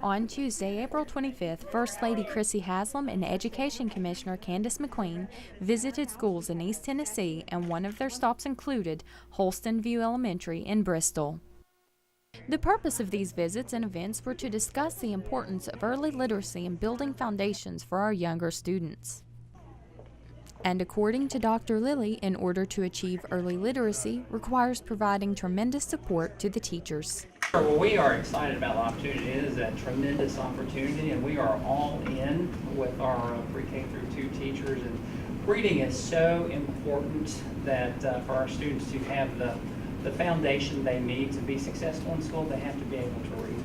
On Tuesday, April 25th, First Lady Crissy Haslam and Education Commissioner Candice McQueen visited schools in East Tennessee, and one of their stops included Holston View Elementary in Bristol. The purpose of these visits and events were to discuss the importance of early literacy and building foundations for our younger students. And according to Dr. Lilly, in order to achieve early literacy requires providing tremendous support to the teachers. Well, we are excited about the opportunity. It is a tremendous opportunity, and we are all in with our pre-K through 2 teachers. And reading is so important that for our students to have the foundation they need to be successful in school, they have to be able to read.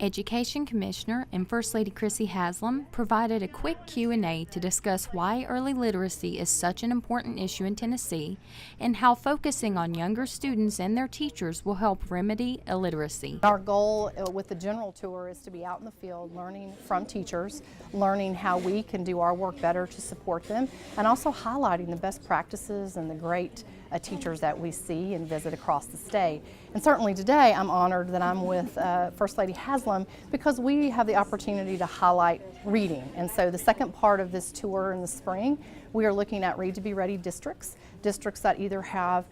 Education Commissioner and First Lady Crissy Haslam provided a quick Q&A to discuss why early literacy is such an important issue in Tennessee and how focusing on younger students and their teachers will help remedy illiteracy. Our goal with the general tour is to be out in the field learning from teachers, learning how we can do our work better to support them, and also highlighting the best practices and the great teachers that we see and visit across the state. And certainly today I'm honored that I'm with First Lady Haslam because we have the opportunity to highlight reading. And so the second part of this tour in the spring, we are looking at Read to Be Ready districts that either have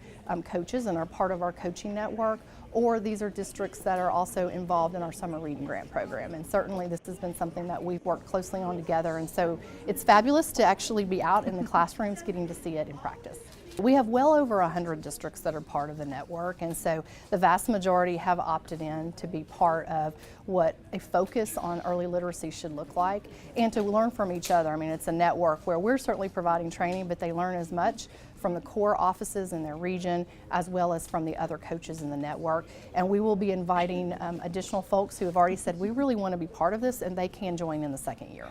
coaches and are part of our coaching network, or these are districts that are also involved in our summer reading grant program. And certainly this has been something that we've worked closely on together, and so it's fabulous to actually be out in the classrooms getting to see it in practice. We have well over 100 districts that are part of the network, and so the vast majority have opted in to be part of what a focus on early literacy should look like and to learn from each other. I mean, it's a network where we're certainly providing training, but they learn as much from the core offices in their region as well as from the other coaches in the network. And we will be inviting additional folks who have already said we really want to be part of this, and they can join in the second year.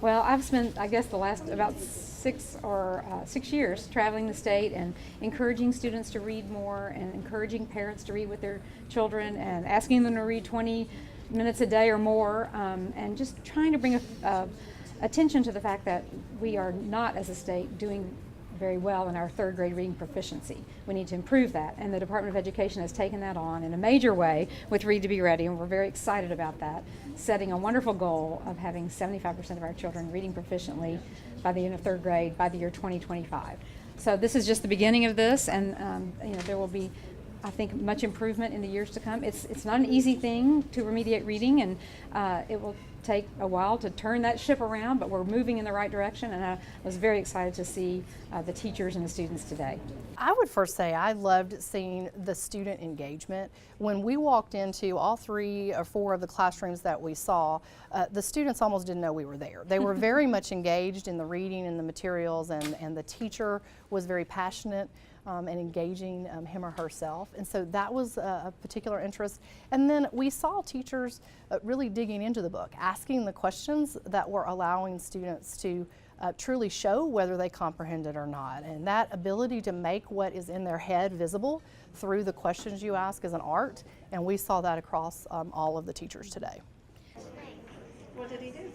Well, I've spent, I guess, the last about 6 years traveling the state and encouraging students to read more and encouraging parents to read with their children and asking them to read 20 minutes a day or more, and just trying to bring attention to the fact that we are not, as a state, doing very well in our 3rd grade reading proficiency. We need to improve that, and the Department of Education has taken that on in a major way with Read to Be Ready, and we're very excited about that, setting a wonderful goal of having 75% of our children reading proficiently by the end of 3rd grade by the year 2025. So this is just the beginning of this, and there will be, I think, much improvement in the years to come. It's not an easy thing to remediate reading, and it will take a while to turn that ship around, but we're moving in the right direction, and I was very excited to see the teachers and the students today. I would first say I loved seeing the student engagement. When we walked into all 3 or 4 of the classrooms that we saw, the students almost didn't know we were there. They were very much engaged in the reading and the materials, and the teacher was very passionate and engaging him or herself, and so that was a particular interest. And then we saw teachers really digging into the book, asking the questions that were allowing students to truly show whether they comprehended or not. And that ability to make what is in their head visible through the questions you ask is an art, and we saw that across all of the teachers today. What did he do?